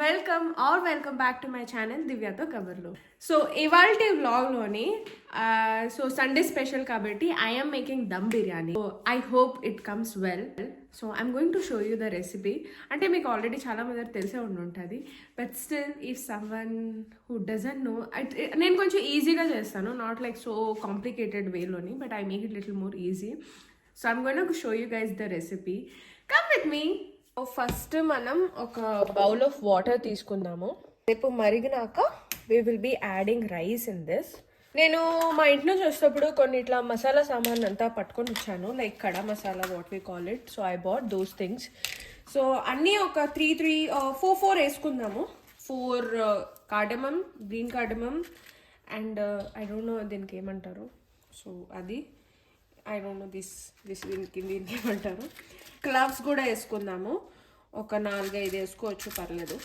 Welcome back to my channel దివ్యాతో కవర్లో. So ఇవాల్టి వ్లాగ్లోని సో సండే స్పెషల్ కాబట్టి I'm making dum biryani. So I hope it comes well. So I'm going to show you the recipe. అంటే మీకు already చాలా మంది తెలిసే ఉంటుంది, but still if someone who doesn't know, నేను కొంచెం ఈజీగా చేస్తాను, నాట్ లైక్ సో కాంప్లికేటెడ్ వేలోని, but I make it little more easy. So I'm going to show you guys the recipe. Come with me. First మనం ఒక bowl of water తీసుకుందాము. రేపు మరిగినాక we will be adding rice in this. నేను మా ఇంటి నుంచి వచ్చేటప్పుడు కొన్ని ఇట్లా మసాలా సామాన్ అంతా పట్టుకొని వచ్చాను, like kada masala, what we call it. So I bought those things. So అన్నీ ఒక 4 వేసుకుందాము. 4 cardamom, green cardamom, and I don't know దీనికి ఏమంటారు. సో అది ఐ డోంట్ నో దిస్ దీనికి ఏమంటారు. క్లవ్స్ కూడా వేసుకుందాము, ఒక 4-5 వేసుకోవచ్చు, పర్లేదు.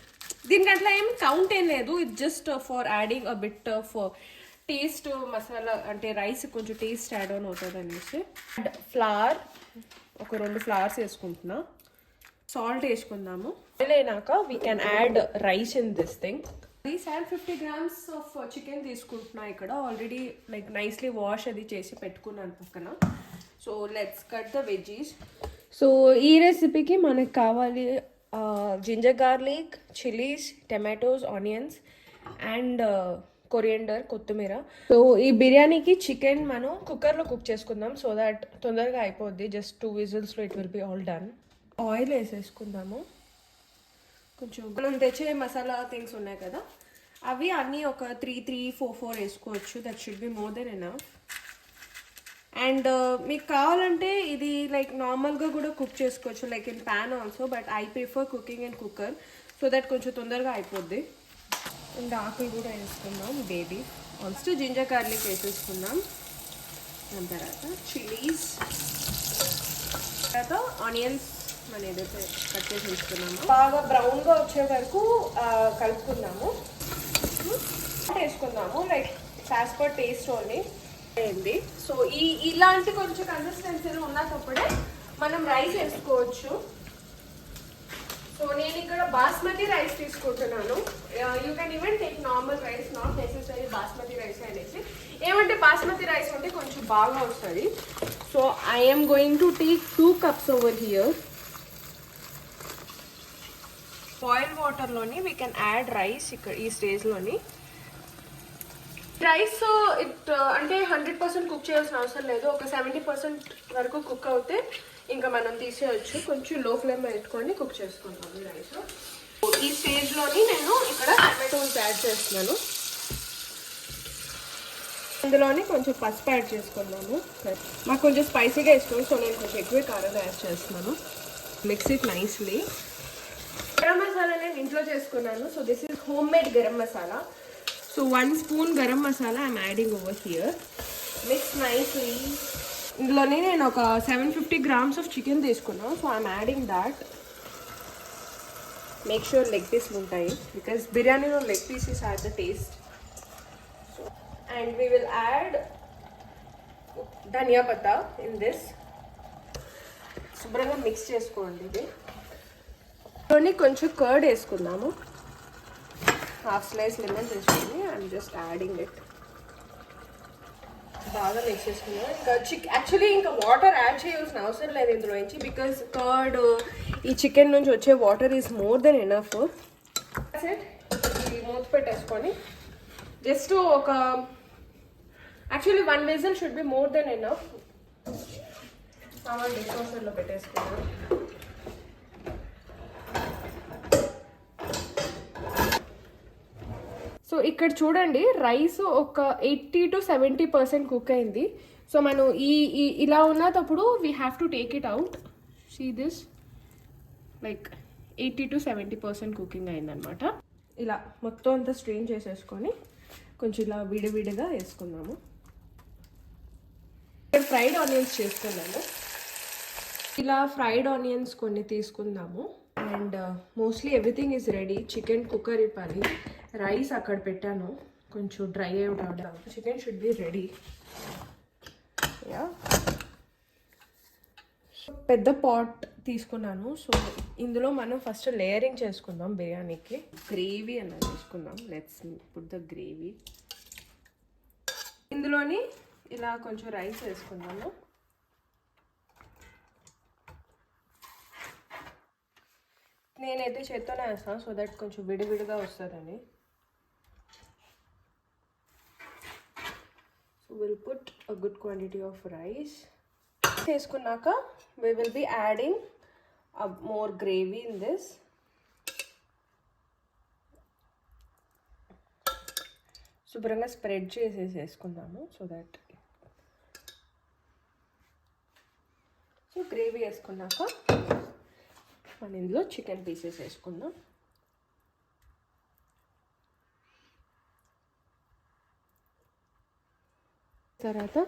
దీనికి అట్లా ఏం కౌంట్ ఏం లేదు, it just for adding a bit of taste masala, అంటే రైస్ కొంచెం టేస్ట్ యాడ్ ఆన్ అవుతుంది అనేసి. అండ్ ఫ్లవర్ ఒక 2 ఫ్లవర్స్ వేసుకుంటున్నా. సాల్ట్ వేసుకుందాము. అయినాక we can add rice in this thing. 750 grams of chicken తీసుకుంటున్నా ఇక్కడ. ఆల్రెడీ లైక్ నైస్లీ వాష్ అది చేసి పెట్టుకున్నాను పక్కన. So let's cut the veggies. So ఈ రెసిపీకి మనకు కావాలి ginger garlic, chillies, tomatoes, onions and coriander, కొత్తిమీర. సో ఈ బిర్యానీకి చికెన్ మనం కుక్కర్లో కుక్ చేసుకుందాం, సో దట్ తొందరగా అయిపోద్ది. జస్ట్ 2 విజిల్స్లో it will be all done. Oil వేసేసుకుందాము. కొంచెం మనం తెచ్చే మసాలా థింగ్స్ ఉన్నాయి కదా, అవి అన్నీ ఒక 3-4 వేసుకోవచ్చు. That should be more than enough. And మీకు కావాలంటే ఇది లైక్ నార్మల్గా కూడా కుక్ చేసుకోవచ్చు, like in pan also, but I prefer cooking in cooker, so that కొంచెం తొందరగా అయిపోద్ది. అండ్ ఆకులు కూడా వేసుకుందాం, బేబీ ఆల్సో. జింజర్ గార్లిక్ వేసేసుకుందాం. దాని తర్వాత చిల్లీస్, తర్వాత ఆనియన్స్ మనం ఏదైతే కట్ చేసి వేసుకున్నామో బాగా బ్రౌన్గా వచ్చే వరకు కలుపుకుందాము. వేసుకుందాము like as per taste only అయింది. సో ఇలాంటి కొంచెం కన్సిస్టెన్సీలో ఉన్నప్పుడే మనం రైస్ వేసుకోవచ్చు. సో నేను ఇక్కడ బాస్మతి రైస్ తీసుకుంటున్నాను. You can even take normal rice, not necessary basmati rice అనేసి. ఏమంటే బాస్మతి రైస్ ఉంటే కొంచెం బాగా వస్తుంది. So I'm going to take 2 cups over here. Boil వాటర్లోని వీ కెన్ యాడ్ రైస్. ఇక్కడ ఈ స్టేజ్లోని రైస్ అంటే 100% కుక్ చేయాల్సిన అవసరం లేదు. ఒక 70% వరకు కుక్ అవుతే ఇంకా మనం తీసేయచ్చు. కొంచెం లో ఫ్లేమ్ పెట్టుకొని కుక్ చేసుకుంటాము ఈ రైస్. ఈ స్టేజ్లోని నేను ఇక్కడ టమాటోస్ యాడ్ చేస్తున్నాను. అందులోని కొంచెం పసుపు యాడ్ చేసుకున్నాను. మాకు కొంచెం స్పైసీగా ఇష్టం, సో నేను కొంచెం ఎక్కువ కారం యాడ్ చేస్తున్నాను. Mix it nicely. Garam masala నేను ఇంట్లో చేసుకున్నాను. So this is home made garam masala. So 1 spoon garam masala I'm adding over here. Mix nicely. ఇందులోనే నేను ఒక 750 grams of chicken తీసుకున్నాను. So I'm adding that. Make sure leg piece ఉంటాయి, because బిర్యానీలో leg pieces add the taste. So, and we will add ధనియా పత్తా in this. శుభ్రంగా mix చేసుకోండి. ఇది కొంచెం కర్డ్ వేసుకుందాము. హాఫ్ స్లైస్ లెమన్ తీసుకుని ఐఎమ్ జస్ట్ యాడింగ్ ఇట్. బాగా మిక్స్ చేసుకున్నాను. ఇంకా యాక్చువల్లీ ఇంకా వాటర్ యాడ్ చేయాల్సిన అవసరం లేదు ఇందులో నుంచి, బికాస్ కర్డ్ ఈ చికెన్ నుంచి వచ్చే water is more than enough. మూత పెట్టేసుకొని జస్ట్ ఒక actually 1 whistle should be more than enough. Dish వాషర్లో పెట్టేసుకున్నాను. సో ఇక్కడ చూడండి, రైస్ ఒక 80 to 70% కుక్ అయింది. సో మనం ఇలా ఉన్నప్పుడు we have to take it out. See this, like 80 to 70% cooking అయిందనమాట. ఇలా మొత్తం అంతా స్ట్రెయిన్ చేసేసుకొని కొంచెం ఇలా విడివిడిగా వేసుకుందాము. ఇక్కడ ఫ్రైడ్ ఆనియన్స్ చేసుకున్నాము. ఇలా ఫ్రైడ్ ఆనియన్స్ కొన్ని తీసుకుందాము. And mostly everything is ready. Chicken cooker ఇవ్వాలి, రైస్ అక్కడ పెట్టాను, కొంచెం డ్రై అయి ఉండాలి. Chicken should be ready. పెద్ద పాట్ తీసుకున్నాను. సో ఇందులో మనం ఫస్ట్ లేయరింగ్ చేసుకుందాం బిర్యానీకి. గ్రేవీ అన్నది తీసుకుందాం. Let's put the gravy. ఇందులోని ఇలా కొంచెం రైస్ వేసుకుందాము. నేనైతే చేత్తోనే వేస్తాను సో దట్ కొంచెం విడివిడిగా వస్తుందని. So will put a good quantity of rice. వేసుకున్నాక we will be adding more gravy in this. శుభ్రంగా స్ప్రెడ్ చేసేసుకుందాము సో దట్. సో గ్రేవీ వేసుకున్నాక మనం ఇందులో చికెన్ పీసెస్ వేసుకుందాం. తర్వాత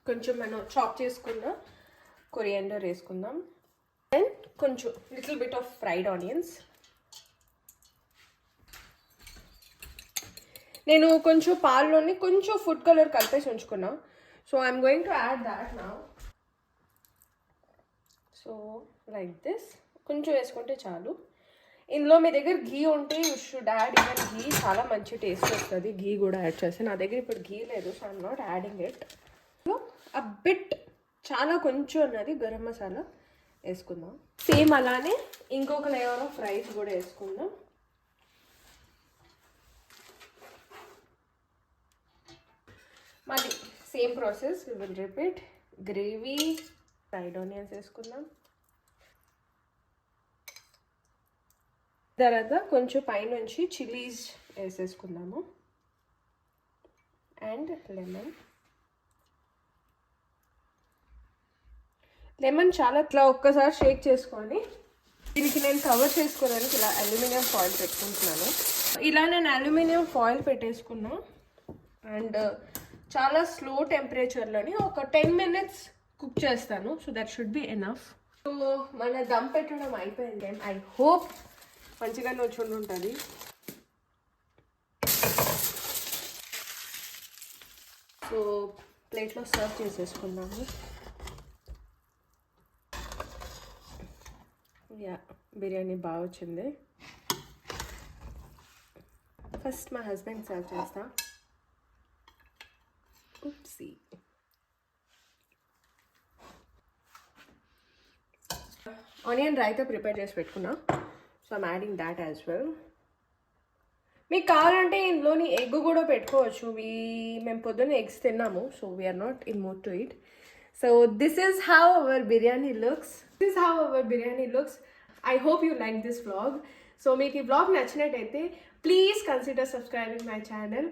కొంచెం మనం చాప్ చేసుకున్న కొరియాండర్ వేసుకుందాం. అండ్ కొంచెం little bit of fried onions. నేను కొంచెం పాల్లోని కొంచెం ఫుడ్ కలర్ కలిపేసి ఉంచుకున్నా. So I'm going to add that now. So like this కొంచెం వేసుకుంటే చాలు. ఇందులో మీ దగ్గర ఘీ ఉంటే you should add even ghee. చాలా మంచి టేస్ట్ వస్తుంది ఘీ కూడా యాడ్ చేస్తే. నా దగ్గర ఇప్పుడు ఘీ లేదు so I'm not adding it. A bit చాలా కొంచెం అన్నది గరం మసాలా వేసుకుందాం. సేమ్ అలానే ఇంకొక లేయర్ ఆఫ్ రైస్ కూడా వేసుకుందాం. మళ్ళీ same process we will repeat. Gravy, fried onions వేసుకుందాం. తర్వాత కొంచెం పైనుంచి చిల్లీస్ వేసేసుకుందాము. అండ్ లెమన్ చాలా ఇట్లా ఒక్కసారి షేక్ చేసుకొని దీనికి నేను కవర్ చేసుకోవడానికి ఇలా అల్యూమినియం ఫాయిల్ పెట్టుకుంటున్నాను. ఇలా నేను అల్యూమినియం ఫాయిల్ పెట్టేసుకున్నా. అండ్ చాలా స్లో టెంపరేచర్లోని ఒక 10 minutes కుక్ చేస్తాను. So that should be enough. So మన దమ్ పెట్టడం అయిపోయింది. ఐ హోప్ మంచిగా వచ్చి ఉంటుంది. సో ప్లేట్లో సర్వ్ చేసేసుకున్నాము. యా బిర్యానీ బాగా వచ్చింది. ఫస్ట్ మా హస్బెండ్ సర్వ్ చేస్తా. ఉప్సీ. ఆనియన్ రైతా ప్రిపేర్ చేసి పెట్టుకున్నా. So I'm adding that as well. మీకు కావాలంటే ఇందులోని ఎగ్ కూడా పెట్టుకోవచ్చు. మేము పొద్దున్న ఎగ్స్ తిన్నాము. So we are not in mood to it. So this is how our biryani looks. I hope you like this vlog. So మీకు ఈ vlog నచ్చినట్టయితే please consider subscribing my channel.